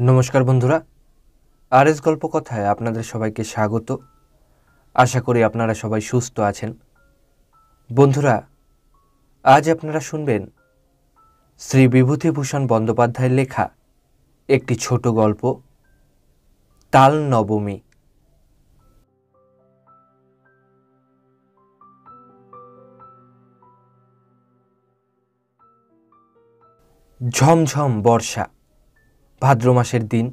নমস্কার বন্ধুরা, আর এস গল্প কথায় আপনাদের সবাইকে স্বাগত। আশা করি আপনারা সবাই সুস্থ আছেন। বন্ধুরা, আজ আপনারা শুনবেন শ্রী বিভূতিভূষণ বন্দ্যোপাধ্যায়ের লেখা একটি ছোট গল্প, তাল নবমী। ঝমঝম বর্ষা, ভাদ্র মাসের দিন।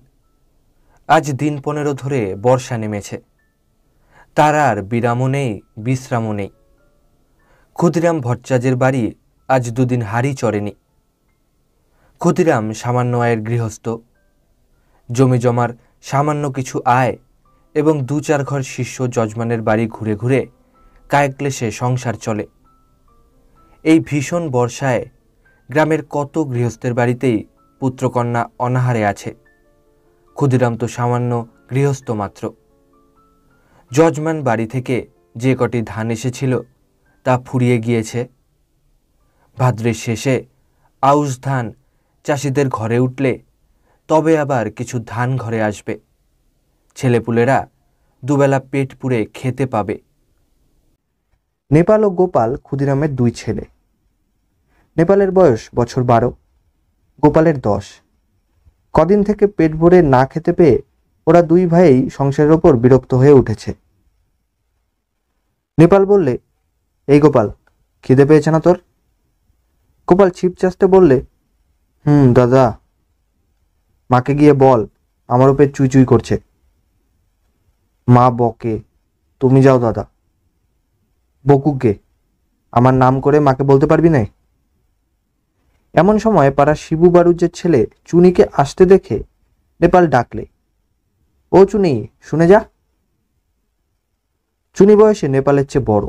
আজ দিন 15 ধরে বর্ষা নেমেছে। তার আর বিরামও নেই, বিশ্রামও নেই। ক্ষুদিরাম ভট্টাচার্যের বাড়ি আজ দুদিন হাড়ি চড়েনি। ক্ষুদিরাম সামান্য আয়ের গৃহস্থ। জমি জমার সামান্য কিছু আয় এবং 2-4 ঘর শিষ্য যজমানের বাড়ি ঘুরে ঘুরে কায়ক্লেশে সংসার চলে। এই ভীষণ বর্ষায় গ্রামের কত গৃহস্থের বাড়িতেই পুত্রকন্যা অনাহারে আছে। ক্ষুদিরাম তো সামান্য গৃহস্থ মাত্র। যজমান বাড়ি থেকে যে কটি ধান এসেছিল তা ফুরিয়ে গিয়েছে। ভাদ্রের শেষে আউশ ধান চাষিদের ঘরে উঠলে তবে আবার কিছু ধান ঘরে আসবে। ছেলেপুলেরা দুবেলা পেট পুড়ে খেতে পাবে। নেপাল ও গোপাল ক্ষুদিরামের 2 ছেলে। নেপালের বয়স বছর 12, গোপালের 10। কদিন থেকে পেট ভরে না খেতে পেয়ে ওরা 2 ভাই সংসারের ওপর বিরক্ত হয়ে উঠেছে। নেপাল বললে, এই গোপাল, খিদে পেয়েছে না তোর? গোপাল ছিপ চাষতে বললে, দাদা। মাকে গিয়ে বল, আমারও পেট চুই চুই করছে। মা বকে, তুমি যাও দাদা। বকুকে, আমার নাম করে মাকে বলতে পারবি না? এমন সময় পাড়ার শিবু বাড়ুজ্যের ছেলে চুনিকে আসতে দেখে নেপাল ডাকলে, ও চুনি, শুনে যা। চুনি বয়সে নেপালের চেয়ে বড়,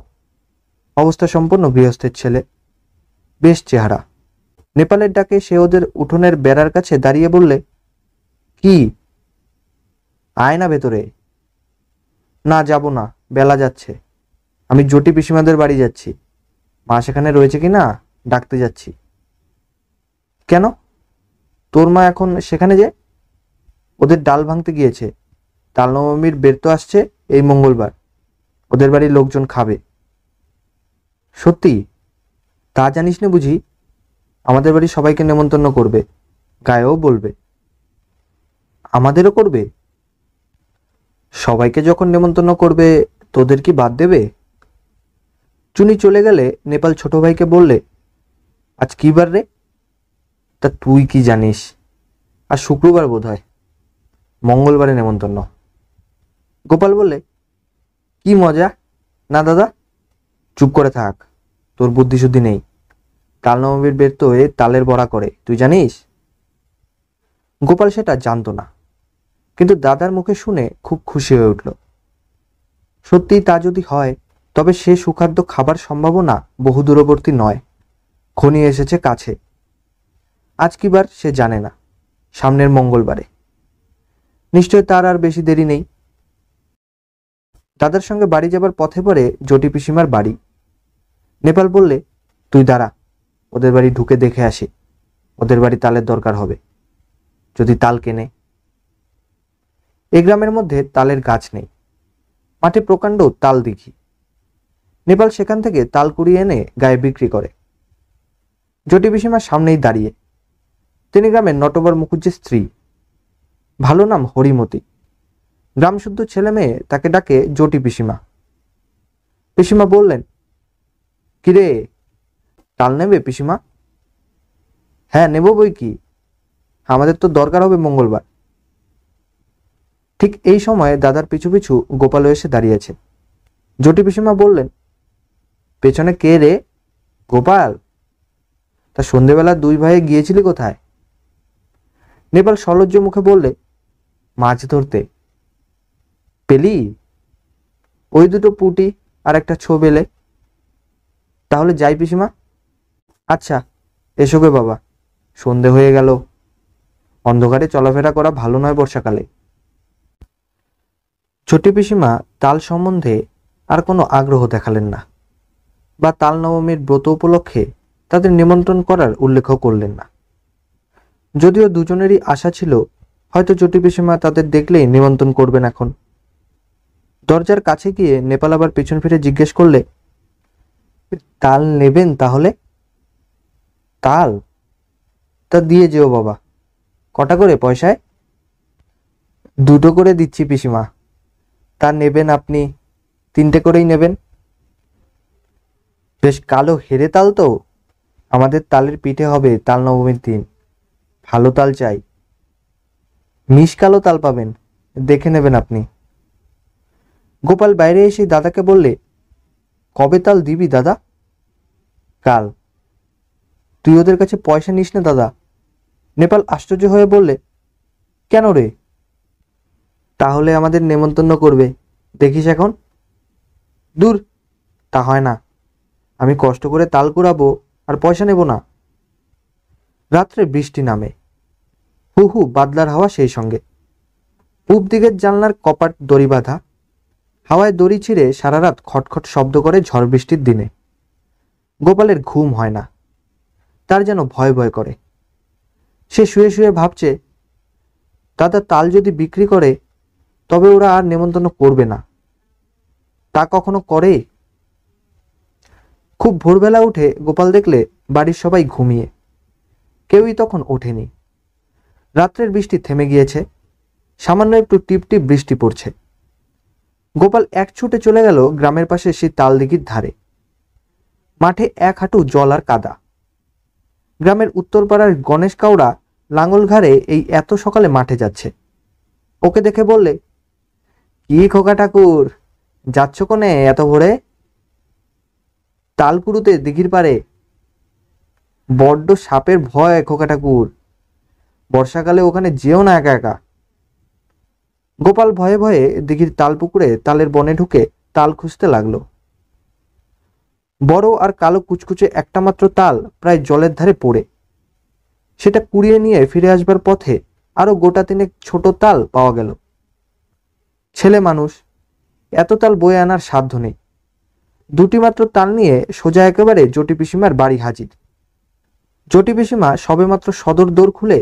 অবস্থা সম্পন্ন গৃহস্থের ছেলে, বেশ চেহারা। নেপালের ডাকে সে ওদের উঠোনের বেড়ার কাছে দাঁড়িয়ে বললে, কি? আয় না ভেতরে। না, যাব না, বেলা যাচ্ছে। আমি জটি পিসিমাদের বাড়ি যাচ্ছি। মা সেখানে রয়েছে কি না ডাকতে যাচ্ছি। কেন? তোর মা এখন সেখানে যে? ওদের ডাল ভাঙতে গিয়েছে। তাল নবমীর বের তো আসছে এই মঙ্গলবার। ওদের বাড়ির লোকজন খাবে। সত্যি? তা জানিস না বুঝি? আমাদের বাড়ি সবাইকে নেমন্তন্ন করবে, গায়েও বলবে। আমাদেরও করবে? সবাইকে যখন নেমন্তন্ন করবে, তোদের কি বাদ দেবে? চুনি চলে গেলে নেপাল ছোট ভাইকে বললে, আজ কি বার রে? তা তুই কি জানিস? আর শুক্রবার বোধ হয়, মঙ্গলবারে নেমন্তন্ন। গোপাল বললে, কি মজা না দাদা? চুপ করে থাক, তোর বুদ্ধি শুদ্ধি নেই। তাল নবমীর বের তো এ তালের বড়া করে, তুই জানিস? গোপাল সেটা জানতো না, কিন্তু দাদার মুখে শুনে খুব খুশি হয়ে উঠল। সত্যিই তা যদি হয়, তবে সে সুখাদ্য খাবার সম্ভাবনা বহু দূরবর্তী নয়, ঘনিয়ে এসেছে কাছে। আজ কি বার সে জানে না, সামনের মঙ্গলবারে। নিশ্চয় তার আর বেশি দেরি নেই। দাদার সঙ্গে বাড়ি যাবার পথে পড়ে জটি পিসিমার বাড়ি। নেপাল বললে, তুই দাঁড়া, ওদের বাড়ি ঢুকে দেখে আসি। ওদের বাড়ি তালের দরকার হবে, যদি তাল কেনে। এ গ্রামের মধ্যে তালের গাছ নেই, মাঠে প্রকাণ্ড তাল দিঘি। নেপাল সেখান থেকে তাল কুড়িয়ে এনে গায়ে বিক্রি করে। জটি পিসিমার সামনেই দাঁড়িয়ে। তিনি গ্রামের নটবর মুখুজ্জের স্ত্রী। ভালো নাম হরিমতি। গ্রাম শুদ্ধ ছেলে মেয়ে তাকে ডাকে জটি পিসিমা। পিসিমা বললেন, কিরে, তাল নেবে পিসিমা? হ্যাঁ, নেব বই কি, আমাদের তো দরকার হবে মঙ্গলবার। ঠিক এই সময়ে দাদার পিছু পিছু গোপাল এসে দাঁড়িয়েছে। জটি পিসিমা বললেন, পেছনে কে রে? গোপাল। তা সন্ধেবেলা 2 ভাইয়ে গিয়েছিলি কোথায়? নেপাল সলজ্জ মুখে বললে, মাছ ধরতে। পেলি? ওই 2টো পুঁটি আর একটা ছোবেলে। তাহলে যাই পিসিমা। আচ্ছা, এসো গে বাবা, সন্ধে হয়ে গেল। অন্ধকারে চলাফেরা করা ভালো নয় বর্ষাকালে। ছোটি পিসিমা তাল সম্বন্ধে আর কোনো আগ্রহ দেখালেন না, বা তাল নবমীর ব্রত উপলক্ষে তাদের নিমন্ত্রণ করার উল্লেখও করলেন না। যদিও দুজনেরই আশা ছিল হয়তো জটি পিসিমা তাদের দেখলেই নিমন্ত্রণ করবেন এখন। দরজার কাছে গিয়ে নেপাল আবার পিছন ফিরে জিজ্ঞেস করলে, তাল নেবেন তাহলে? তাল? তা দিয়ে যেও বাবা। কটা করে পয়সায়? 2টো করে দিচ্ছি পিসিমা। তা নেবেন আপনি 3টে করেই নেবেন। বেশ কালো হেরে তাল তো? আমাদের তালের পিঠে হবে তাল নবমীর দিন। ভালো তাল চাই। মিশ কালো তাল পাবেন, দেখে নেবেন আপনি। গোপাল বাইরে এসে দাদাকে বললে, কবে তাল দিবি দাদা? কাল। তুই ওদের কাছে পয়সা নিস না দাদা। নেপাল আশ্চর্য হয়ে বললে, কেন রে? তাহলে আমাদের নেমন্তন্ন করবে, দেখিস এখন। দূর, তা হয় না। আমি কষ্ট করে তাল কুড়াবো আর পয়সা নেব না। রাত্রে বৃষ্টি নামে, হু হু বাদলার হাওয়া সেই সঙ্গে। পূব দিকের জানলার কপাট দড়ি বাঁধা, হাওয়ায় দড়ি ছিঁড়ে সারা রাত খটখট শব্দ করে ঝড় বৃষ্টির দিনে। গোপালের ঘুম হয় না, তার যেন ভয় ভয় করে। সে শুয়ে শুয়ে ভাবছে, দাদা তাল যদি বিক্রি করে তবে ওরা আর নেমন্তন্ন করবে না। তা কখনো করে? খুব ভোরবেলা উঠে গোপাল দেখলে বাড়ির সবাই ঘুমিয়ে, কেউই তখন ওঠেনি। রাত্রের বৃষ্টি থেমে গিয়েছে, সামান্য একটু টিপটিপ বৃষ্টি পড়ছে। গোপাল এক ছুটে চলে গেল গ্রামের পাশে সেই তাল দিঘির ধারে। মাঠে 1 হাঁটু জল আর কাদা। গ্রামের উত্তরপাড়ার গণেশ কাউড়া লাঙল ঘাড়ে এই এত সকালে মাঠে যাচ্ছে। ওকে দেখে বললে, কি খোকা ঠাকুর, যাচ্ছ কোনে এত ভোরে? তাল কুড়ুতে দিঘির পারে। বড্ড সাপের ভয় খোকা ঠাকুর, বর্ষাকালে ওখানে যেও না একা একা। গোপাল ভয়ে ভয়ে দিঘির তাল পুকুরে তালের বনে ঢুকে তাল খুঁজতে লাগলো। বড় আর কালো কুচকুচে একটা মাত্র তাল প্রায় জলের ধারে পড়ে। সেটা কুড়িয়ে নিয়ে ফিরে আসবার পথে আরো গোটা 3 ছোট তাল পাওয়া গেল। ছেলে মানুষ, এত তাল বয়ে আনার সাধ্য নেই। 2টি মাত্র তাল নিয়ে সোজা একেবারে জটি পিসিমার বাড়ি হাজির। জটি পিসিমা সবেমাত্র সদর দোর খুলে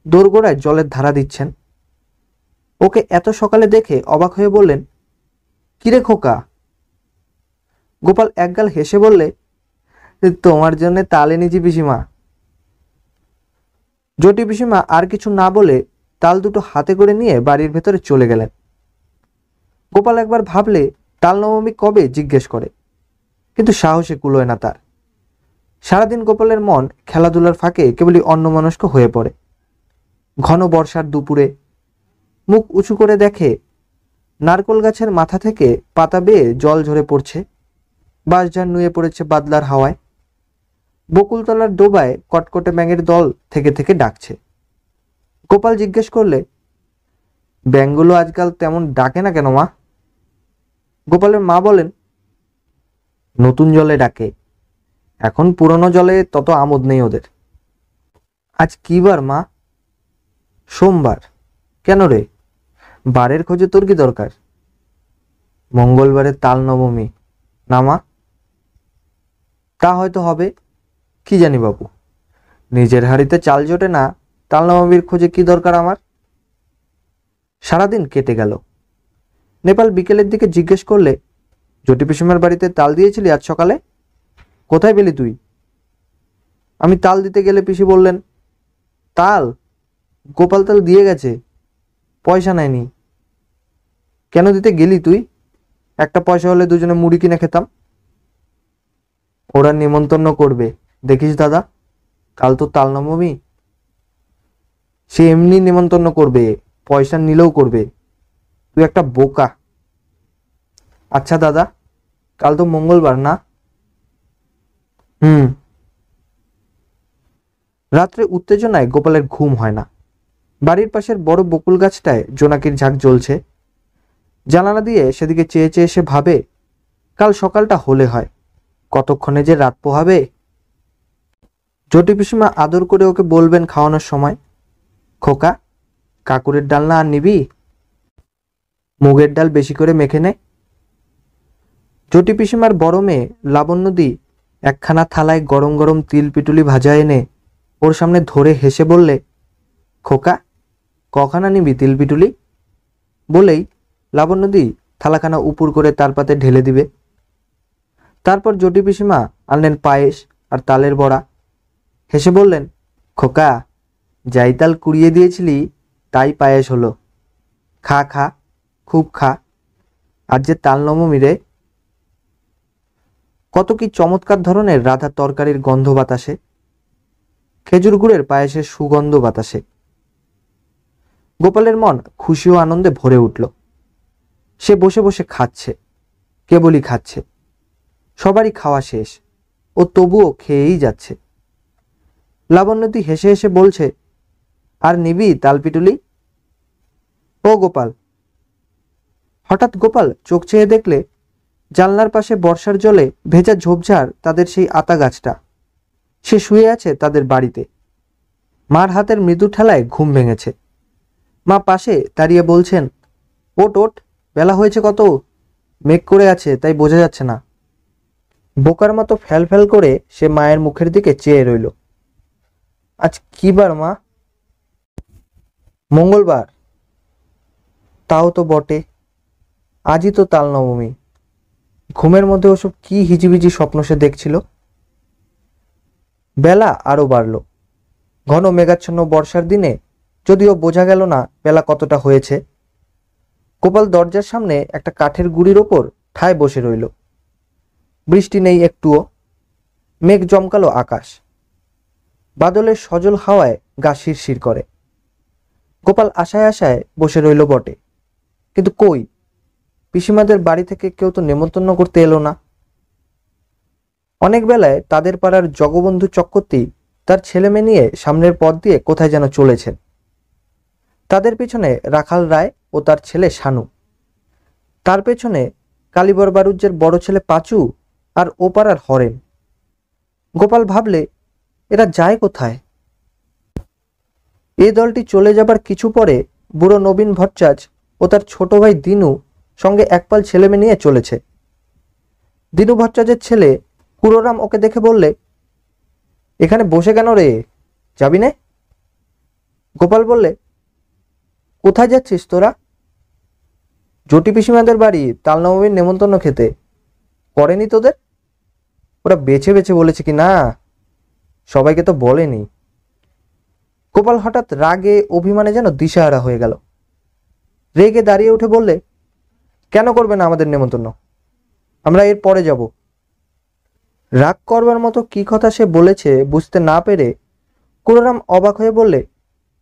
দোরগোড়ায় জলের ধারা দিচ্ছেন। ওকে এত সকালে দেখে অবাক হয়ে বললেন, কিরে খোকা? গোপাল একগাল হেসে বললে, তোমার জন্য তাল এনেছি পিসিমা। জটি পিসিমা আর কিছু না বলে তাল দুটো হাতে করে নিয়ে বাড়ির ভেতরে চলে গেলেন। গোপাল একবার ভাবলে তাল নবমী কবে জিজ্ঞেস করে, কিন্তু সাহসে কুলোয় না তার। সারাদিন গোপালের মন খেলাধুলার ফাঁকে কেবলই অন্যমনস্ক হয়ে পড়ে। ঘন বর্ষার দুপুরে মুখ উঁচু করে দেখে নারকোল গাছের মাথা থেকে পাতা বেয়ে জল ঝরে পড়ছে। বাঁশঝাড় নুয়ে পড়েছে বাদলার হাওয়ায়। বকুলতলার ডোবায় কটকটে ব্যাঙের দল থেকে থেকে ডাকছে। গোপাল জিজ্ঞেস করলে, ব্যাঙগুলো আজকাল তেমন ডাকে না কেন মা? গোপালের মা বলেন, নতুন জলে ডাকে, এখন পুরনো জলে তত আমোদ নেই ওদের। আজ কি বার মা? সোমবার। কেন রে, বারের খোঁজে তোর কি দরকার? মঙ্গলবারে তাল নবমী না মা? তা হয়তো হবে, কি জানি বাবু। নিজের হাড়িতে চাল জোটে না, তাল নবমীর খোঁজে কি দরকার আমার? সারাদিন কেটে গেল। নেপাল বিকেলের দিকে জিজ্ঞেস করলে, জটি পিসিমার বাড়িতে তাল দিয়েছিলি আজ সকালে? কোথায় পেলি তুই? আমি তাল দিতে গেলে পিসি বললেন, তাল? গোপাল তাল দিয়ে গেছে, পয়সা নেয়নি। কেন দিতে গেলি তুই? একটা পয়সা হলে দুজনে মুড়ি কিনে খেতাম। ওরা নিমন্ত্রণ করবে, দেখিস দাদা, কাল তো তাল নবমী। সে এমনি নিমন্ত্রণ করবে, পয়সা নিলেও করবে। তুই একটা বোকা। আচ্ছা দাদা, কাল তো মঙ্গলবার না? রাত্রে উত্তেজনায় গোপালের ঘুম হয় না। বাড়ির পাশের বড় বকুল গাছটায় জোনাকির ঝাঁক জ্বলছে। জানালা দিয়ে সেদিকে চেয়ে চেয়ে সে ভাবে, কাল সকালটা হলে হয়, কতক্ষণে যে রাত পোহাবে। জটি পিসিমা আদর করে ওকে বলবেন খাওয়ানোর সময়, খোকা, কাকুরের ডাল না আর নিবি? মুগের ডাল বেশি করে মেখে নে। জটি পিসিমার বড় মেয়ে লাবণ্যদি একখানা থালায় গরম গরম তিল পিটুলি ভাজা এনে ওর সামনে ধরে হেসে বললে, খোকা, কখানা নিবি তিলপিটুলি? বলেই লাবণ্যদি থালাখানা উপুর করে তার পাতে ঢেলে দিবে। তারপর জটি পিসিমা আনলেন পায়েস আর তালের বড়া। হেসে বললেন, খোকা, যাই তাল কুড়িয়ে দিয়েছিলি তাই পায়েস হলো। খা খা, খুব খা, আর যে তাল নবমী রে। কত কি চমৎকার ধরনের রাধা তরকারির গন্ধ বাতাসে, খেজুর গুড়ের পায়েসের সুগন্ধ বাতাসে। গোপালের মন খুশি ও আনন্দে ভরে উঠল। সে বসে বসে খাচ্ছে, কেবলই খাচ্ছে। সবারই খাওয়া শেষ, ও তবুও খেয়েই যাচ্ছে। লাবণ্যদি হেসে হেসে বলছে, আর নিবি তালপিটুলি? ও গোপাল। হঠাৎ গোপাল চোখ চেয়ে দেখলে জানলার পাশে বর্ষার জলে ভেজা ঝোপঝাড় তাদের সেই আতা গাছটা। সে শুয়ে আছে তাদের বাড়িতে। মার হাতের মৃদু ঠেলায় ঘুম ভেঙেছে। মা পাশে দাঁড়িয়ে বলছেন, ওট ওট, বেলা হয়েছে কত, মেঘ করে আছে তাই বোঝা যাচ্ছে না। বোকার মতো ফ্যাল ফ্যাল করে সে মায়ের মুখের দিকে চেয়ে রইল। আজ কি বার মা? মঙ্গলবার। তাও তো বটে, আজই তো তাল নবমী। ঘুমের মধ্যে ওসব কি হিজিবিজি স্বপ্ন সে দেখছিল। বেলা আরো বাড়ল। ঘন মেঘাচ্ছন্ন বর্ষার দিনে যদিও বোঝা গেল না বেলা কতটা হয়েছে। গোপাল দরজার সামনে একটা কাঠের গুঁড়ির ওপর ঠায় বসে রইল। বৃষ্টি নেই একটুও। মেঘ জমকালো আকাশ। বাদলের সজল হাওয়ায় গা শিরশির করে। গোপাল আশায় আশায় বসে রইল বটে, কিন্তু কই, পিসিমাদের বাড়ি থেকে কেউ তো নেমন্তন্ন করতে এলো না। অনেক বেলায় তাদের পাড়ার জগবন্ধু চক্রবর্তী তার ছেলেমেয়ে নিয়ে সামনের পথ দিয়ে কোথায় যেন চলেছেন। তাদের পেছনে রাখাল রায় ও তার ছেলে শানু, তার পেছনে কালীবর বারুজ্যের বড় ছেলে পাঁচু আর ও পাড়ার হরেন। গোপাল ভাবলে, এরা যায় কোথায়? এই দলটি চলে যাবার কিছু পরে বুড়ো নবীন ভট্টাচার্য ও তার ছোট ভাই দিনু সঙ্গে একপাল ছেলেমেয়ে নিয়ে চলেছে। দিনু ভট্টাচার্যের ছেলে কুড়োরাম ওকে দেখে বললে, এখানে বসে কেন রে, যাবি নে? গোপাল বললে, কোথায় যাচ্ছিস তোরা? জটি পিসিমাদের বাড়ি তাল নবমীর নেমন্তন্ন খেতে। করেনি তোদের? ওরা বেছে বেছে বলেছে কি না, সবাইকে তো বলেনি। গোপাল হঠাৎ রাগে অভিমানে যেন দিশাহারা হয়ে গেল। রেগে দাঁড়িয়ে উঠে বললে, কেন করবে না আমাদের নেমন্তন্ন? আমরা এর পরে যাব। রাগ করবার মতো কি কথা সে বলেছে বুঝতে না পেরে কুড়োরাম অবাক হয়ে বললে,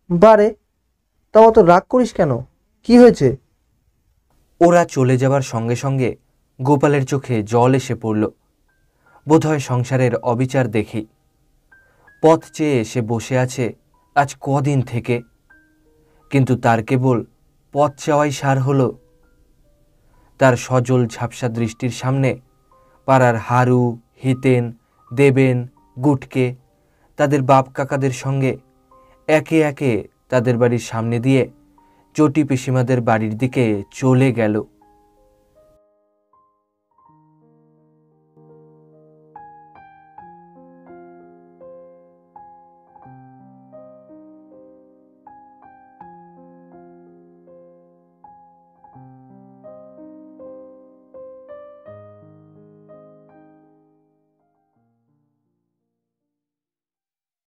বারে, তাও অত রাগ করিস কেন, কি হয়েছে? ওরা চলে যাবার সঙ্গে সঙ্গে গোপালের চোখে জল এসে পড়ল, বোধহয় সংসারের অবিচার দেখেই। পথ চেয়ে সে বসে আছে আজ কদিন থেকে, কিন্তু তার কেবল পথ চাওয়াই সার হলো। তার সজল ঝাপসা দৃষ্টির সামনে পাড়ার হারু, হিতেন, দেবেন, গুটকে তাদের বাপ কাকাদের সঙ্গে একে একে তাদের বাড়ির সামনে দিয়ে চটি পিসিমাদের বাড়ির দিকে চলে গেল।